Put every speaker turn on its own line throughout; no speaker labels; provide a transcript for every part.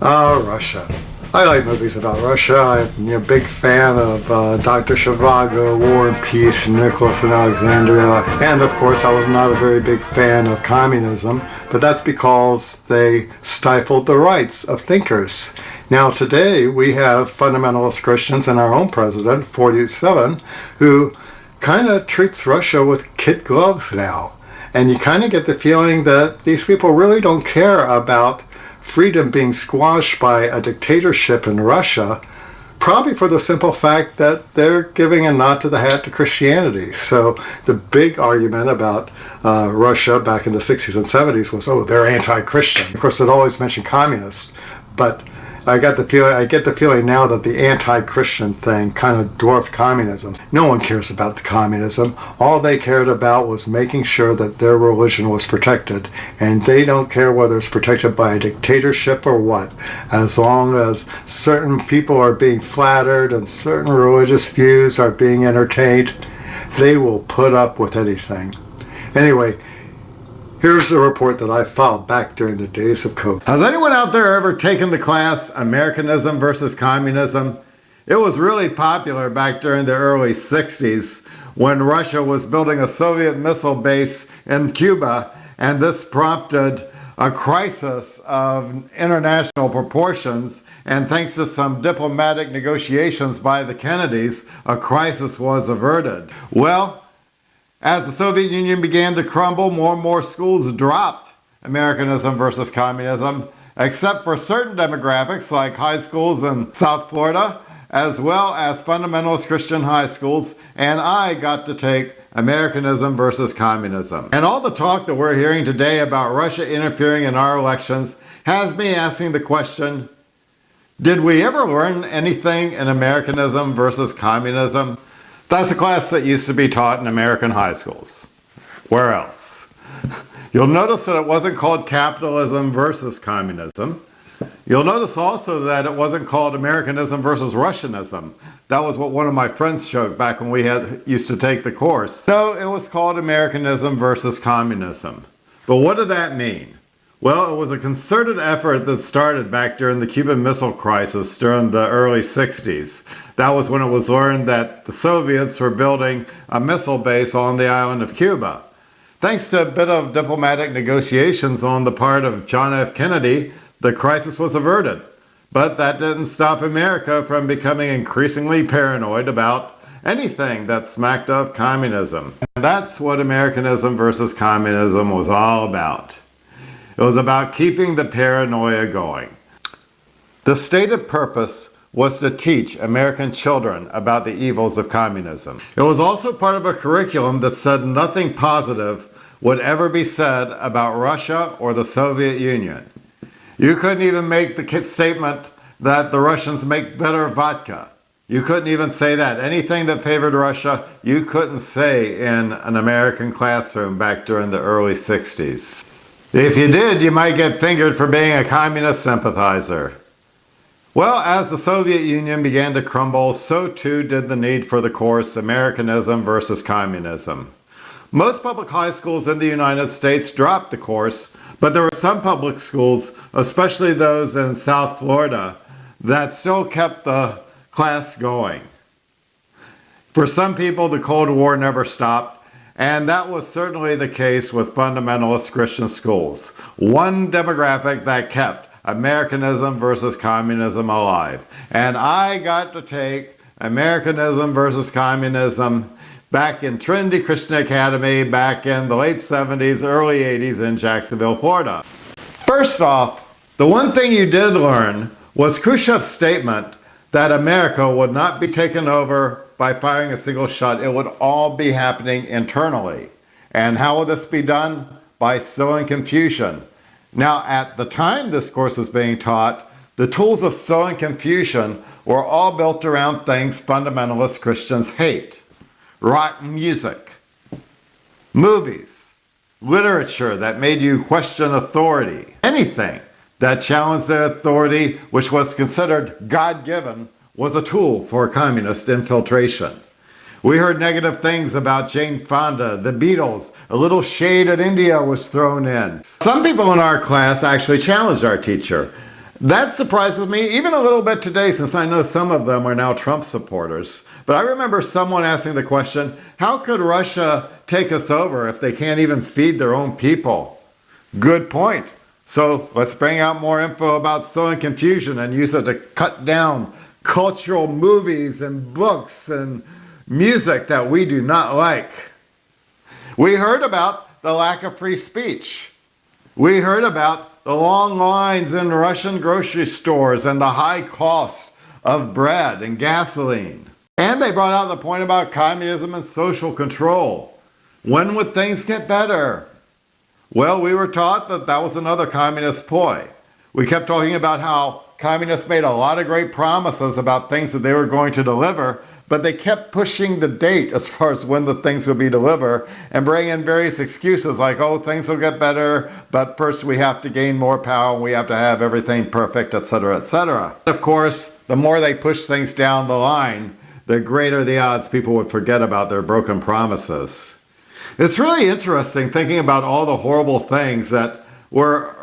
Russia. I like movies about Russia. I'm a big fan of Dr. Zhivago, War and Peace, Nicholas and Alexandria. And of course, I was not a very big fan of communism, but that's because they stifled the rights of thinkers. Now today, we have fundamentalist Christians and our own president, 47, who kind of treats Russia with kid gloves now. And you kind of get the feeling that these people really don't care about freedom being squashed by a dictatorship in Russia, probably for the simple fact that they're giving a nod to the hat to Christianity. So the big argument about Russia back in the 60s and 70s was, oh, they're anti-Christian. Of course, it always mentioned communists, but I get the feeling now that the anti-Christian thing kind of dwarfed communism. No one cares about the communism. All they cared about was making sure that their religion was protected. And they don't care whether it's protected by a dictatorship or what. As long as certain people are being flattered and certain religious views are being entertained, they will put up with anything. Anyway, here's a report that I filed back during the days of COVID. Has anyone out there ever taken the class Americanism versus Communism? It was really popular back during the early 60s when Russia was building a Soviet missile base in Cuba, and this prompted a crisis of international proportions, and thanks to some diplomatic negotiations by the Kennedys, a crisis was averted. Well, as the Soviet Union began to crumble, more and more schools dropped Americanism versus communism, except for certain demographics like high schools in South Florida, as well as fundamentalist Christian high schools, and I got to take Americanism versus communism. And all the talk that we're hearing today about Russia interfering in our elections has me asking the question, did we ever learn anything in Americanism versus communism? That's a class that used to be taught in American high schools. Where else? You'll notice that it wasn't called capitalism versus communism. You'll notice also that it wasn't called Americanism versus Russianism. That was what one of my friends showed back when we used to take the course. No, it was called Americanism versus communism. But what did that mean? Well, it was a concerted effort that started back during the Cuban Missile Crisis during the early 60s. That was when it was learned that the Soviets were building a missile base on the island of Cuba. Thanks to a bit of diplomatic negotiations on the part of John F. Kennedy, the crisis was averted. But that didn't stop America from becoming increasingly paranoid about anything that smacked of communism. And that's what Americanism versus communism was all about. It was about keeping the paranoia going. The stated purpose was to teach American children about the evils of communism. It was also part of a curriculum that said nothing positive would ever be said about Russia or the Soviet Union. You couldn't even make the statement that the Russians make better vodka. You couldn't even say that. Anything that favored Russia, you couldn't say in an American classroom back during the early 60s. If you did, you might get fingered for being a communist sympathizer. Well, as the Soviet Union began to crumble, so too did the need for the course Americanism versus Communism. Most public high schools in the United States dropped the course, but there were some public schools, especially those in South Florida, that still kept the class going. For some people, the Cold War never stopped. And that was certainly the case with fundamentalist Christian schools. One demographic that kept Americanism versus communism alive. And I got to take Americanism versus communism back in Trinity Christian Academy back in the late 70s, early 80s in Jacksonville, Florida. First off, the one thing you did learn was Khrushchev's statement that America would not be taken over by firing a single shot. It would all be happening internally. And how will this be done? By sowing confusion. Now, at the time this course was being taught, the tools of sowing confusion were all built around things fundamentalist Christians hate. Rock music, movies, literature that made you question authority, anything that challenged their authority, which was considered God-given, was a tool for communist infiltration. We heard negative things about Jane Fonda, the Beatles, a little shade at India was thrown in. Some people in our class actually challenged our teacher.
That surprises me even a little bit today, since I know some of them are now Trump supporters. But I remember someone asking the question, how could Russia take us over if they can't even feed their own people? Good point. So let's bring out more info about sowing confusion and use it to cut down cultural movies and books and music that we do not like. We heard about the lack of free speech. We heard about the long lines in Russian grocery stores and the high cost of bread and gasoline. And they brought out the point about communism and social control. When would things get better? Well, we were taught that that was another communist ploy. We kept talking about how communists made a lot of great promises about things that they were going to deliver, but they kept pushing the date as far as when the things would be delivered and bring in various excuses like, oh, things will get better, but first we have to gain more power and we have to have everything perfect, etc., etc. Of course, the more they push things down the line, the greater the odds people would forget about their broken promises. It's really interesting thinking about all the horrible things that were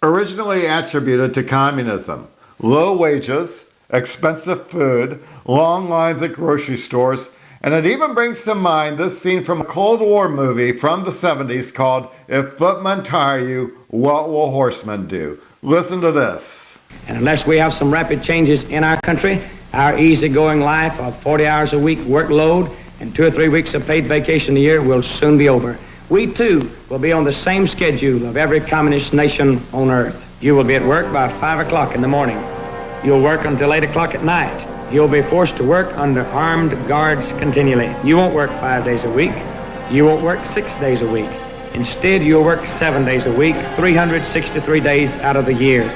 originally attributed to communism. Low wages, expensive food, long lines at grocery stores, and it even brings to mind this scene from a Cold War movie from the 70s called If Footmen Tire You, What Will Horsemen Do? Listen to this.
And unless we have some rapid changes in our country, our easygoing life of 40 hours a week workload and 2 or 3 weeks of paid vacation a year will soon be over. We too will be on the same schedule of every communist nation on earth. You will be at work by 5 o'clock in the morning. You'll work until 8 o'clock at night. You'll be forced to work under armed guards continually. You won't work 5 days a week. You won't work 6 days a week. Instead, you'll work 7 days a week, 363 days out of the year.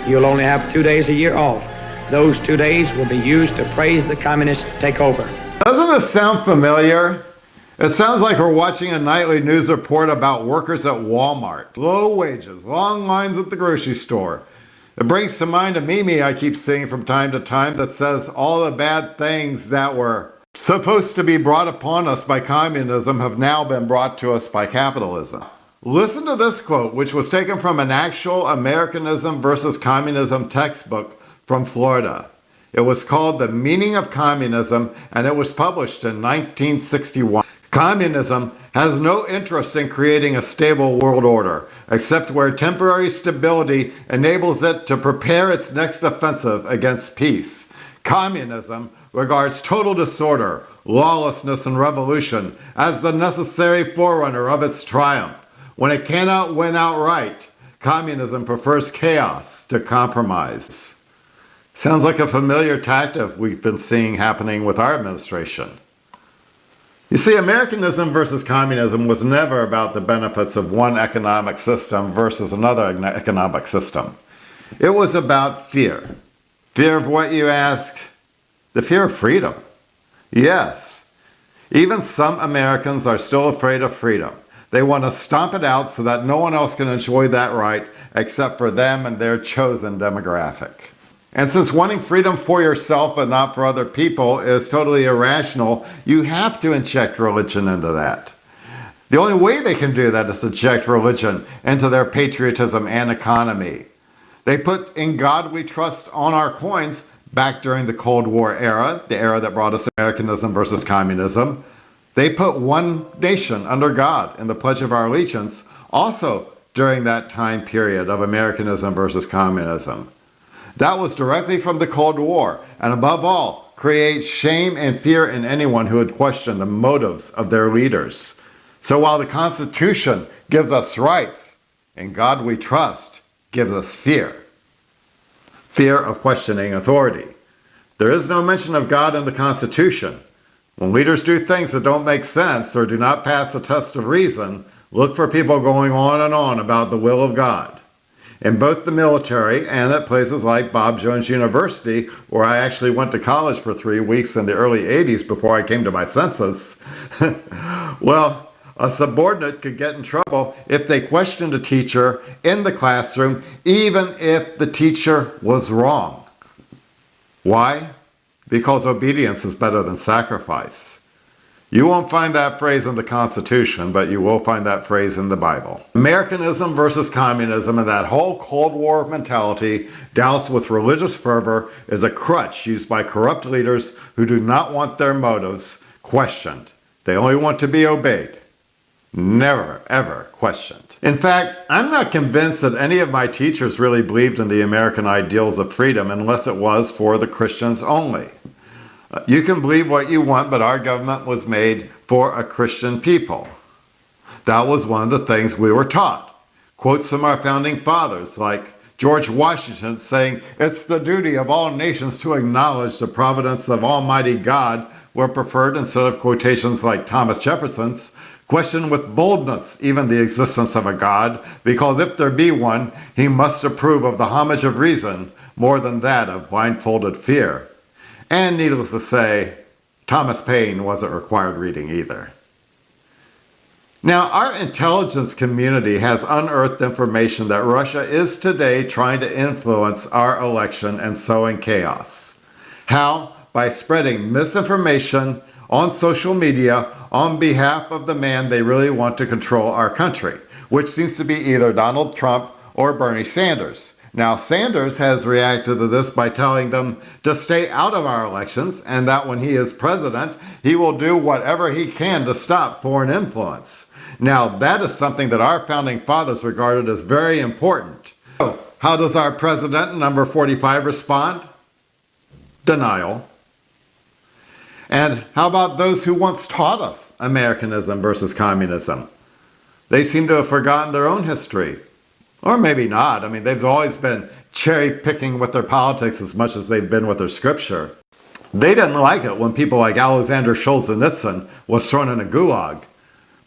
You'll only have 2 days a year off. Those 2 days will be used to praise the communist takeover.
Doesn't this sound familiar? It sounds like we're watching a nightly news report about workers at Walmart. Low wages, long lines at the grocery store. It brings to mind a meme I keep seeing from time to time that says all the bad things that were supposed to be brought upon us by communism have now been brought to us by capitalism. Listen to this quote, which was taken from an actual Americanism versus Communism textbook from Florida. It was called The Meaning of Communism, and it was published in 1961. Communism has no interest in creating a stable world order, except where temporary stability enables it to prepare its next offensive against peace. Communism regards total disorder, lawlessness, and revolution as the necessary forerunner of its triumph. When it cannot win outright, communism prefers chaos to compromise. Sounds like a familiar tactic we've been seeing happening with our administration. You see, Americanism versus communism was never about the benefits of one economic system versus another economic system. It was about fear. Fear of what, you ask? The fear of freedom. Yes. Even some Americans are still afraid of freedom. They want to stomp it out so that no one else can enjoy that right except for them and their chosen demographic. And since wanting freedom for yourself but not for other people is totally irrational, you have to inject religion into that. The only way they can do that is to inject religion into their patriotism and economy. They put "In God We Trust" on our coins back during the Cold War era, the era that brought us Americanism versus communism. They put one nation under God in the Pledge of Our Allegiance, also during that time period of Americanism versus communism. That was directly from the Cold War, and above all, creates shame and fear in anyone who would question the motives of their leaders. So while the Constitution gives us rights, "In God We Trust" gives us fear. Fear of questioning authority. There is no mention of God in the Constitution. When leaders do things that don't make sense or do not pass the test of reason, look for people going on and on about the will of God. In both the military and at places like Bob Jones University, where I actually went to college for 3 weeks in the early 80s before I came to my senses, well, a subordinate could get in trouble if they questioned a teacher in the classroom, even if the teacher was wrong. Why? Because obedience is better than sacrifice. You won't find that phrase in the Constitution, but you will find that phrase in the Bible. Americanism versus communism and that whole Cold War mentality doused with religious fervor is a crutch used by corrupt leaders who do not want their motives questioned. They only want to be obeyed. Never, ever questioned. In fact, I'm not convinced that any of my teachers really believed in the American ideals of freedom unless it was for the Christians only. You can believe what you want, but our government was made for a Christian people. That was one of the things we were taught. Quotes from our founding fathers, like George Washington saying, "It's the duty of all nations to acknowledge the providence of Almighty God," were preferred instead of quotations like Thomas Jefferson's, "Question with boldness even the existence of a God, because if there be one, he must approve of the homage of reason more than that of blindfolded fear." And needless to say, Thomas Paine wasn't required reading either. Now, our intelligence community has unearthed information that Russia is today trying to influence our election and sowing chaos. How? By spreading misinformation on social media on behalf of the man they really want to control our country, which seems to be either Donald Trump or Bernie Sanders. Now, Sanders has reacted to this by telling them to stay out of our elections and that when he is president, he will do whatever he can to stop foreign influence. Now, that is something that our founding fathers regarded as very important. So, how does our president, number 45, respond? Denial. And how about those who once taught us Americanism versus communism? They seem to have forgotten their own history. Or maybe not. I mean, they've always been cherry-picking with their politics as much as they've been with their scripture. They didn't like it when people like Alexander Solzhenitsyn was thrown in a gulag.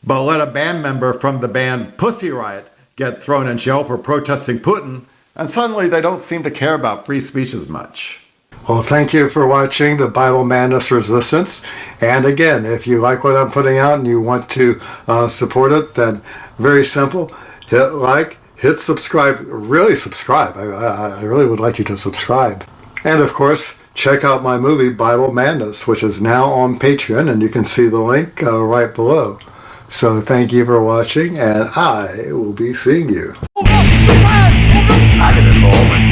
But let a band member from the band Pussy Riot get thrown in jail for protesting Putin, and suddenly they don't seem to care about free speech as much.
Well, thank you for watching the Bible Madness Resistance. And again, if you like what I'm putting out and you want to support it, then very simple, hit like, hit subscribe, really subscribe. I really would like you to subscribe. And of course, check out my movie Bible Madness, which is now on Patreon, and you can see the link right below. So thank you for watching, and I will be seeing you.
I get involved.